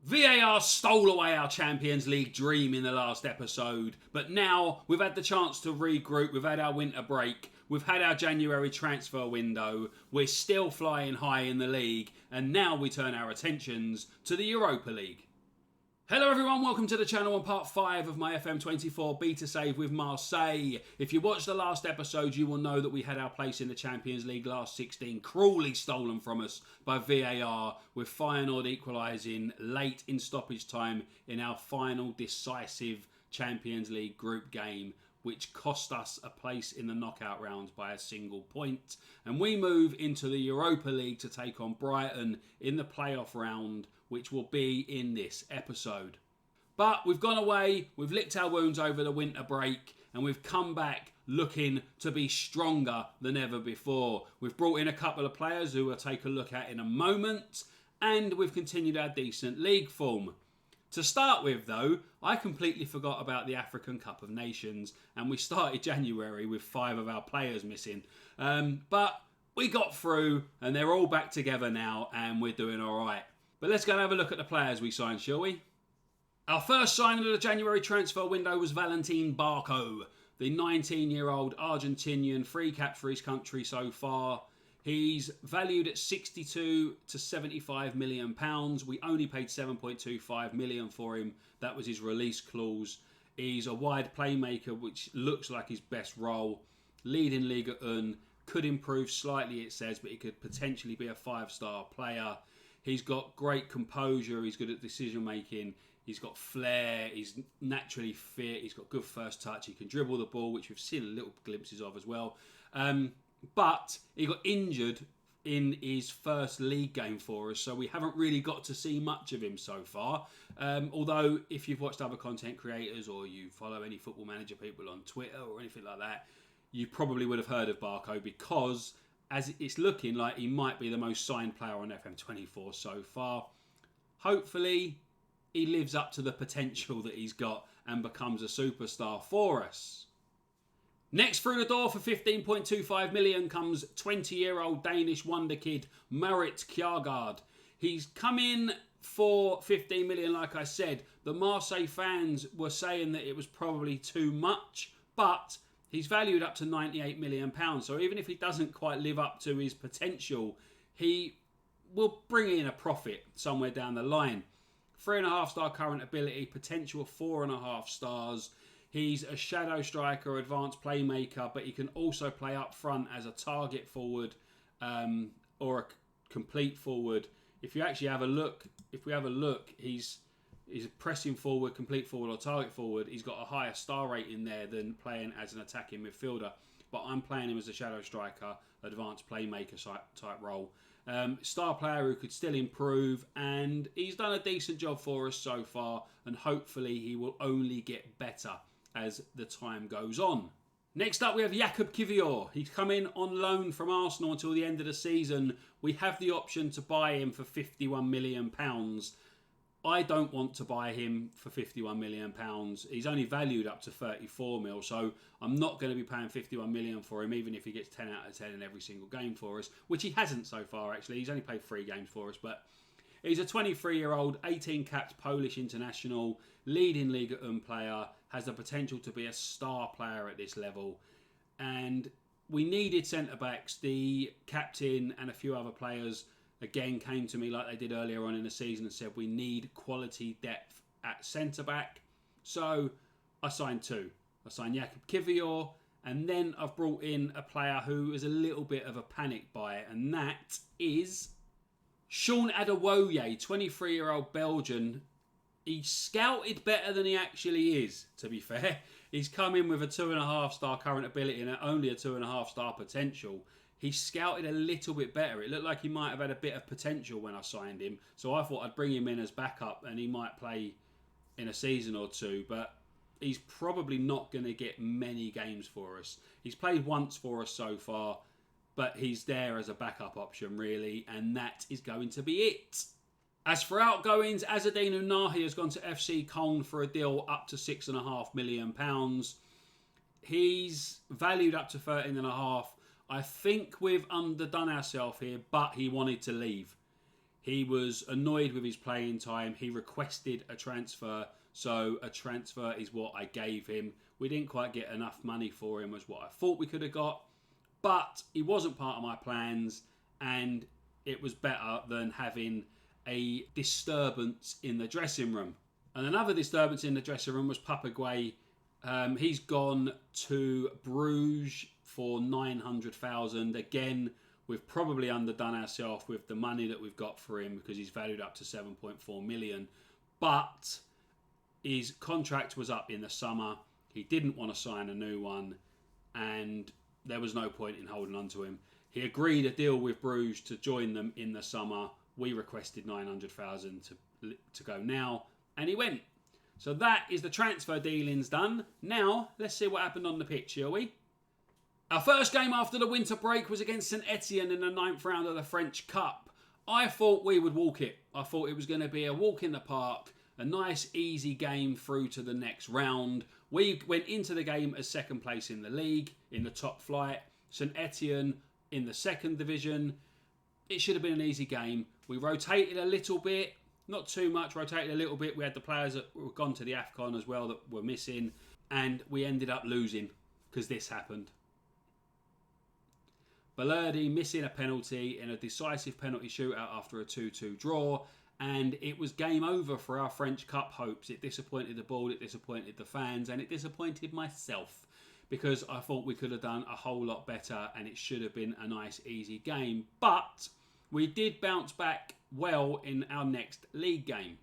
VAR stole away our Champions League dream in the last episode, but now we've had the chance to regroup, we've had our winter break, we've had our January transfer window, we're still flying high in the league, and now we turn our attentions to the Europa League. Hello everyone, welcome to the channel on part 5 of my Fm24 beta save with Marseille. If you watched the last episode, you will know that we had our place in the Champions League last 16 cruelly stolen from us by VAR, with Feyenoord equalising late in stoppage time in our final decisive Champions League group game, which cost us a place in the knockout rounds by a single point. And we move into the Europa League to take on Brighton in the playoff round, which will be in this episode. But we've gone away, we've licked our wounds over the winter break, and we've come back looking to be stronger than ever before. We've brought in a couple of players who we'll take a look at in a moment, and we've continued our decent league form. To start with though, I completely forgot about the African Cup of Nations, and we started January with 5 of our players missing. But we got through, and they're all back together now, and we're doing alright. But let's go and have a look at the players we signed, shall we? Our first signing of the January transfer window was Valentin Barco, the 19-year-old Argentinian, 3 caps for his country so far. He's valued at 62 to 75 million pounds. We only paid 7.25 million for him. That was his release clause. He's a wide playmaker, which looks like his best role. Leading Liga 1, could improve slightly, it says, but he could potentially be a 5-star player. He's got great composure, he's good at decision making, he's got flair, he's naturally fit, he's got good first touch, he can dribble the ball, which we've seen little glimpses of as well. But he got injured in his first league game for us, so we haven't really got to see much of him so far. Although, if you've watched other content creators or you follow any Football Manager people on Twitter or anything like that, you probably would have heard of Barco, because as it's looking like he might be the most signed player on FM24 so far. Hopefully, he lives up to the potential that he's got and becomes a superstar for us. Next through the door for 15.25 million comes 20-year-old Danish wonder kid Marit Kjærgaard. He's come in for 15 million, like I said. The Marseille fans were saying that it was probably too much, but he's valued up to 98 million pounds. So even if he doesn't quite live up to his potential, he will bring in a profit somewhere down the line. 3.5-star current ability, potential of 4.5 stars. He's a shadow striker, advanced playmaker, but he can also play up front as a target forward or a complete forward. If you actually have a look, he's a pressing forward, complete forward or target forward. He's got a higher star rating there than playing as an attacking midfielder. But I'm playing him as a shadow striker, advanced playmaker type role. Star player who could still improve, and he's done a decent job for us so far, and hopefully he will only get better as the time goes on. Next up we have Jakub Kiwior. He's come in on loan from Arsenal until the end of the season. We have the option to buy him for £51 million. I don't want to buy him for £51 million. He's only valued up to 34 mil, so I'm not going to be paying 51 million for him, even if he gets 10 out of 10 in every single game for us, which he hasn't so far, actually. He's only played 3 games for us, but he's a 23-year-old, 18-capped Polish international, leading Liga 1 player, has the potential to be a star player at this level. And we needed centre-backs. The captain and a few other players again came to me like they did earlier on in the season and said we need quality depth at centre-back. So I signed 2. I signed Jakub Kiwior, and then I've brought in a player who is a little bit of a panic buy, and that is Sean Adewoye, 23-year-old Belgian. He's scouted better than he actually is, to be fair. He's come in with a 2.5-star current ability and only a 2.5-star potential. He's scouted a little bit better. It looked like he might have had a bit of potential when I signed him. So I thought I'd bring him in as backup and he might play in a season or two. But he's probably not going to get many games for us. He's played once for us so far, but he's there as a backup option, really. And that is going to be it. As for outgoings, Azzedine Ounahi has gone to FC Köln for a deal up to £6.5 million. He's valued up to 13.5. I think we've underdone ourselves here, but he wanted to leave. He was annoyed with his playing time. He requested a transfer, so a transfer is what I gave him. We didn't quite get enough money for him as what I thought we could have got, but he wasn't part of my plans, and it was better than having a disturbance in the dressing room. And another disturbance in the dressing room was Papaguay. He's gone to Bruges for 900,000. Again, we've probably underdone ourselves with the money that we've got for him because he's valued up to 7.4 million. But his contract was up in the summer. He didn't want to sign a new one, and there was no point in holding on to him. He agreed a deal with Bruges to join them in the summer. We requested 900,000 to go now, and he went. So that is the transfer dealings done. Now, let's see what happened on the pitch, shall we? Our first game after the winter break was against St Etienne in the 9th round of the French Cup. I thought we would walk it. I thought it was going to be a walk in the park, a nice, easy game through to the next round. We went into the game as second place in the league, in the top flight. St Etienne in the second division. It should have been an easy game. We rotated a little bit, not too much, rotated a little bit. We had the players that were gone to the AFCON as well that were missing, and we ended up losing because this happened. Balerdi missing a penalty in a decisive penalty shootout after a 2-2 draw, and it was game over for our French Cup hopes. It disappointed the board, it disappointed the fans, and it disappointed myself because I thought we could have done a whole lot better and it should have been a nice, easy game. But we did bounce back well in our next league game.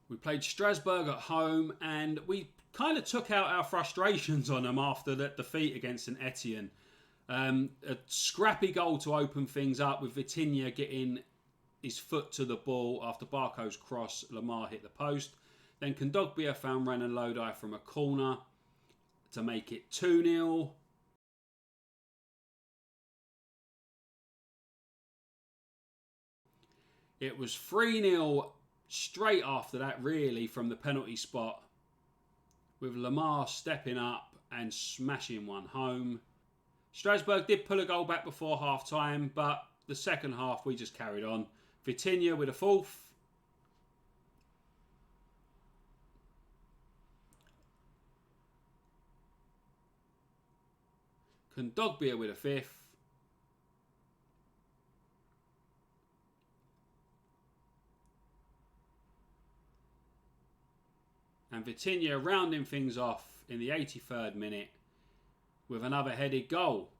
We played Strasbourg at home and we kind of took out our frustrations on them after that defeat against St Etienne. A scrappy goal to open things up with Vitinha getting his foot to the ball after Barco's cross. Lamar hit the post. Then Kondogbia found Renan Lodi from a corner to make it 2-0. It was 3-0 straight after that, really, from the penalty spot, with Lamar stepping up and smashing one home. Strasbourg did pull a goal back before half-time, but the second half we just carried on. Vitinha with a fourth. Kondogbia with a fifth. And Vitinha rounding things off in the 83rd minute with another headed goal.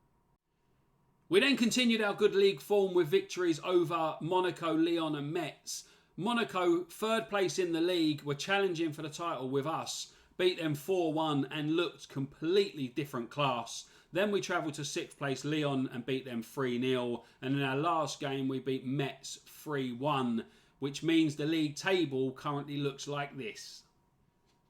We then continued our good league form with victories over Monaco, Lyon and Metz. Monaco, third place in the league, were challenging for the title with us. Beat them 4-1 and looked completely different class. Then we travelled to 6th place Lyon and beat them 3-0. And in our last game we beat Metz 3-1, which means the league table currently looks like this.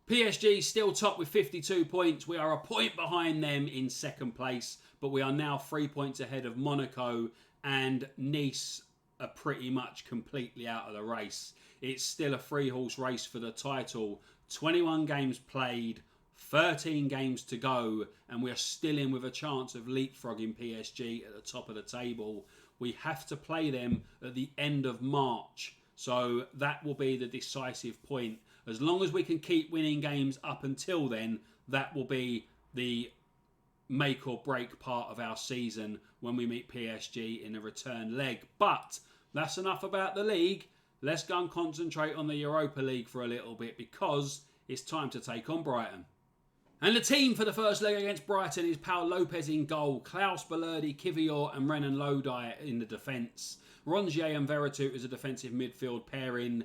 PSG still top with 52 points. We are a point behind them in second place, but we are now 3 points ahead of Monaco, and Nice are pretty much completely out of the race. It's still a three-horse race for the title. 21 games played, 13 games to go, and we are still in with a chance of leapfrogging PSG at the top of the table. We have to play them at the end of March, so that will be the decisive point. As long as we can keep winning games up until then, that will be the make or break part of our season when we meet PSG in the return leg. But that's enough about the league. Let's go and concentrate on the Europa League for a little bit because it's time to take on Brighton. And the team for the first leg against Brighton is Paul Lopez in goal, Klaus Balerdi, Kivior and Renan Lodi in the defence. Rongier and Veretout is a defensive midfield pairing.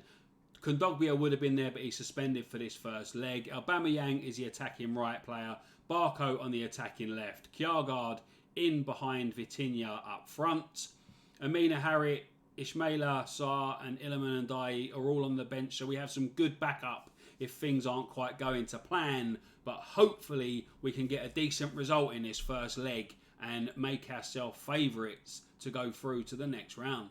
Kondogbia would have been there, but he's suspended for this first leg. Aubameyang is the attacking right player. Barco on the attacking left. Kjaergaard in behind Vitinha up front. Amina Harit, Ismaila Sarr and Iliman Ndiaye are all on the bench, so we have some good backup if things aren't quite going to plan. But hopefully we can get a decent result in this first leg and make ourselves favourites to go through to the next round.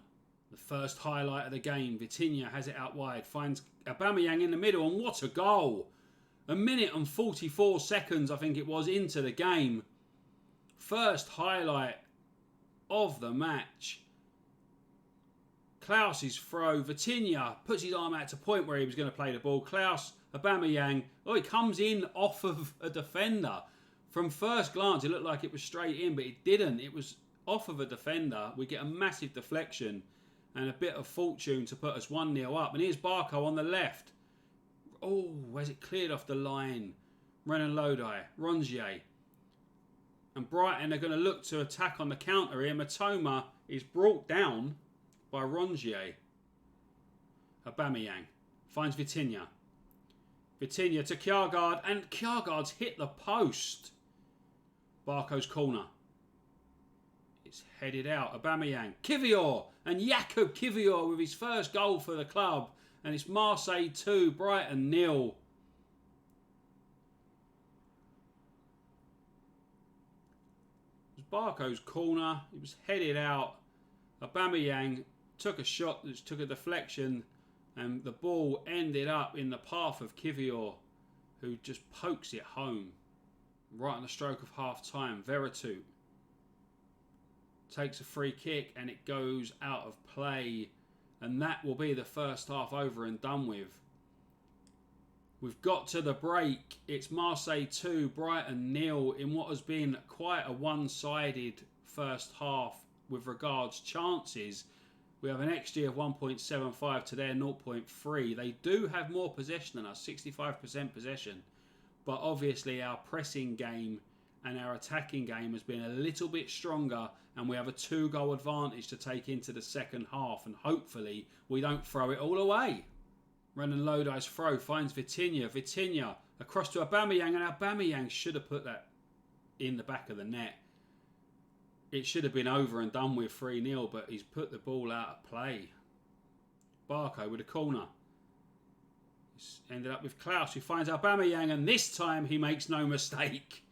The first highlight of the game, Vitinha has it out wide, finds Aubameyang in the middle, and what a goal! A minute and 44 seconds, I think it was, into the game. First highlight of the match. Klaus's throw. Vitinha puts his arm out to point where he was going to play the ball. Klaus, Aubameyang. Oh, he comes in off of a defender. From first glance, it looked like it was straight in, but it didn't. It was off of a defender. We get a massive deflection and a bit of fortune to put us 1-0 up. And here's Barco on the left. Oh, where's it cleared off the line? Renan Lodi, Rongier. And Brighton are going to look to attack on the counter here. Matoma is brought down by Rongier. Aubameyang finds Vitinha. Vitinha to Kjaergaard, and Kjaergaard's hit the post. Barco's corner. It's headed out. Aubameyang. Kivior, and Jakub Kivior with his first goal for the club. And it's Marseille 2, Brighton 0. It was Barco's corner. It was headed out. Aubameyang took a shot that took a deflection, and the ball ended up in the path of Kivior, who just pokes it home. Right on the stroke of half-time, Veretout takes a free kick and it goes out of play. And that will be the first half over and done with. We've got to the break. It's Marseille 2, Brighton 0 in what has been quite a one-sided first half with regards chances. We have an XG of 1.75 to their 0.3. They do have more possession than us, 65% possession. But obviously our pressing game and our attacking game has been a little bit stronger, and we have a 2-goal advantage to take into the second half, and hopefully we don't throw it all away. Renan Lodi's throw finds Vitinha. Vitinha across to Aubameyang, and Aubameyang should have put that in the back of the net. It should have been over and done with 3-0, but he's put the ball out of play. Barco with a corner. It's ended up with Klaus, who finds Aubameyang, and this time he makes no mistake.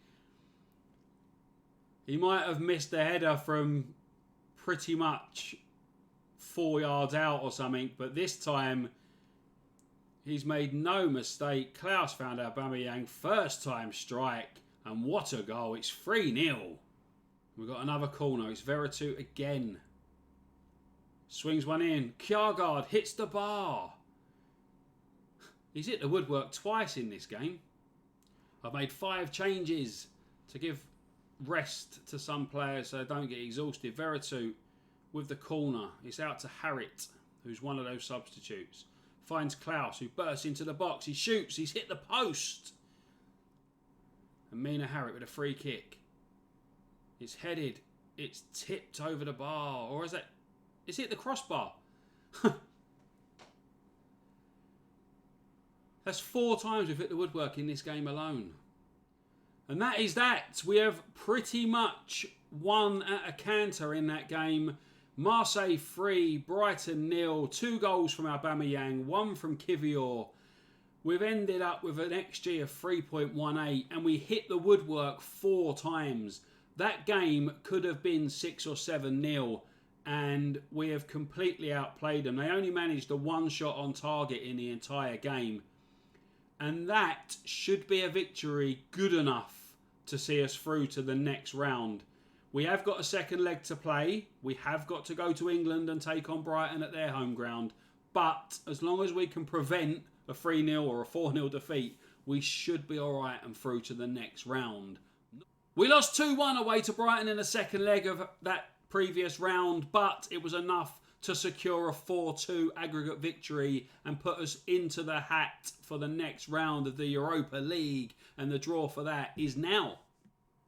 He might have missed a header from pretty much 4 yards out or something, but this time he's made no mistake. Klaus found Aubameyang, first time strike, and what a goal. It's 3-0. We've got another corner. It's Veretout again. Swings one in. Kjaergaard hits the bar. He's hit the woodwork twice in this game. I've made 5 changes to give rest to some players so they don't get exhausted. Veretout with the corner. It's out to Harrit, who's one of those substitutes. Finds Klaus, who bursts into the box. He shoots. He's hit the post. And Mina Harrit with a free kick. It's headed. It's tipped over the bar. Or is it hit the crossbar? That's 4 times we've hit the woodwork in this game alone. And that is that. We have pretty much won at a canter in that game. Marseille 3, Brighton 0. 2 goals from Aubameyang, 1 from Kivior. We've ended up with an XG of 3.18 and we hit the woodwork 4 times. That game could have been 6 or 7-0 and we have completely outplayed them. They only managed a 1 shot on target in the entire game. And that should be a victory good enough to see us through to the next round. We have got a second leg to play. We have got to go to England and take on Brighton at their home ground. But as long as we can prevent a 3-0 or a 4-0 defeat, we should be all right and through to the next round. We lost 2-1 away to Brighton in the second leg of that previous round, but it was enough to secure a 4-2 aggregate victory and put us into the hat for the next round of the Europa League. And the draw for that is now.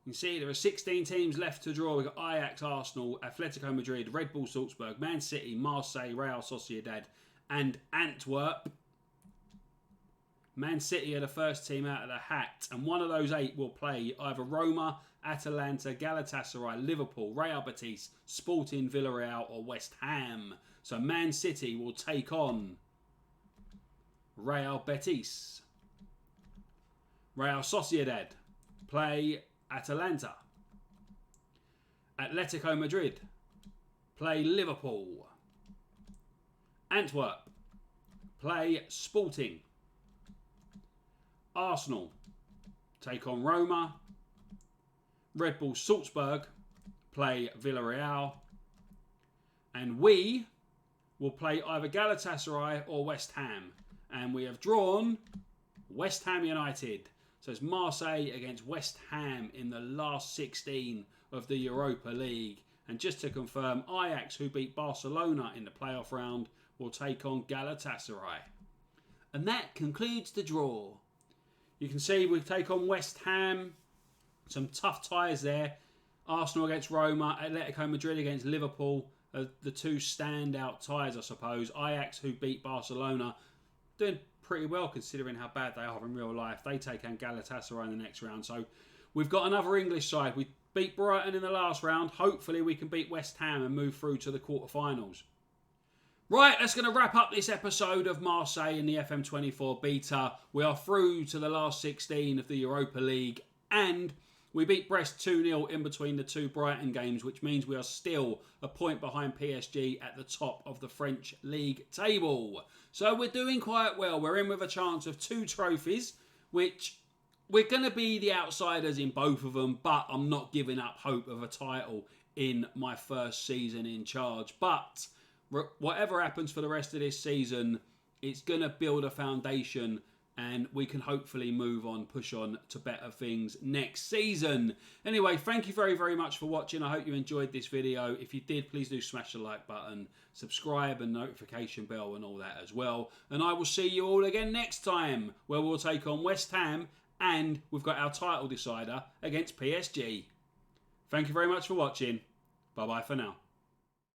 You can see there are 16 teams left to draw. We've got Ajax, Arsenal, Atletico Madrid, Red Bull Salzburg, Man City, Marseille, Real Sociedad and Antwerp. Man City are the first team out of the hat, and one of those 8 will play either Roma, Atalanta, Galatasaray, Liverpool, Real Betis, Sporting, Villarreal or West Ham. So Man City will take on Real Betis. Real Sociedad play Atalanta. Atletico Madrid play Liverpool. Antwerp play Sporting. Arsenal take on Roma. Red Bull Salzburg play Villarreal. And we will play either Galatasaray or West Ham. And we have drawn West Ham United. So it's Marseille against West Ham in the last 16 of the Europa League. And just to confirm, Ajax, who beat Barcelona in the playoff round, will take on Galatasaray. And that concludes the draw. You can see we take on West Ham. Some tough ties there. Arsenal against Roma, Atletico Madrid against Liverpool. The two standout ties, I suppose. Ajax, who beat Barcelona, doing pretty well considering how bad they are in real life. They take on Galatasaray in the next round. So we've got another English side. We beat Brighton in the last round. Hopefully we can beat West Ham and move through to the quarterfinals. Right, that's going to wrap up this episode of Marseille in the FM24 beta. We are through to the last 16 of the Europa League, and we beat Brest 2-0 in between the two Brighton games, which means we are still a point behind PSG at the top of the French league table. So we're doing quite well. We're in with a chance of 2 trophies, which we're going to be the outsiders in both of them, but I'm not giving up hope of a title in my first season in charge. But whatever happens for the rest of this season, it's going to build a foundation and we can hopefully move on, push on to better things next season. Anyway, thank you very, very much for watching. I hope you enjoyed this video. If you did, please do smash the like button, subscribe and notification bell and all that as well. And I will see you all again next time, where we'll take on West Ham and we've got our title decider against PSG. Thank you very much for watching. Bye-bye for now.